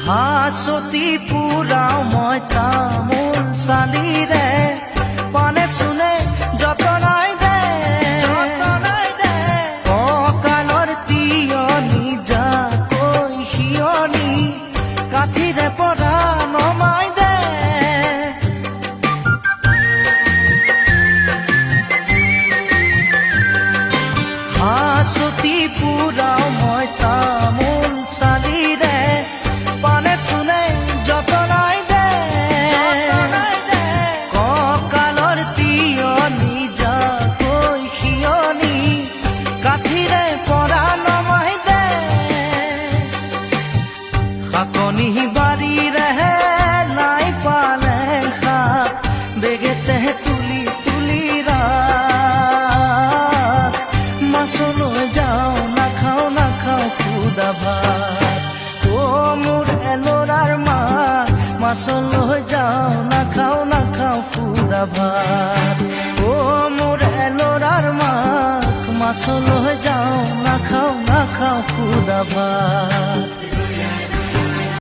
হাঁচতি পুৰাও মই তামোল চালিৰে পানে চুনে যতনাই দে কঁকালৰ তিয়নি যাকৈ শিয়নি কাঠিৰে পৰা নমাই দে হাঁচতি পুৰাও মই তামোল চালিৰে পানে চুনে যতনাই দে কঁকালৰ তিয়নি যাকৈ শিয়নি কাঠিৰে পৰা নমাই দে শাকনি বাৰীৰেহে নাই পালেং শাক বেগেতে তুলি তুলি ৰাখ মাছলৈ যাওঁ নাখাওঁ নাখাওঁ খুদা ভাত মোৰ এলৰাৰ মাক মাছলৈ যাওঁ নাখাওঁ নাখাওঁ খুদা ভাত মোৰ এলৰাৰ মাক মাছলৈ যাওঁ নাখাওঁ নাখাওঁ খুদা ভাত।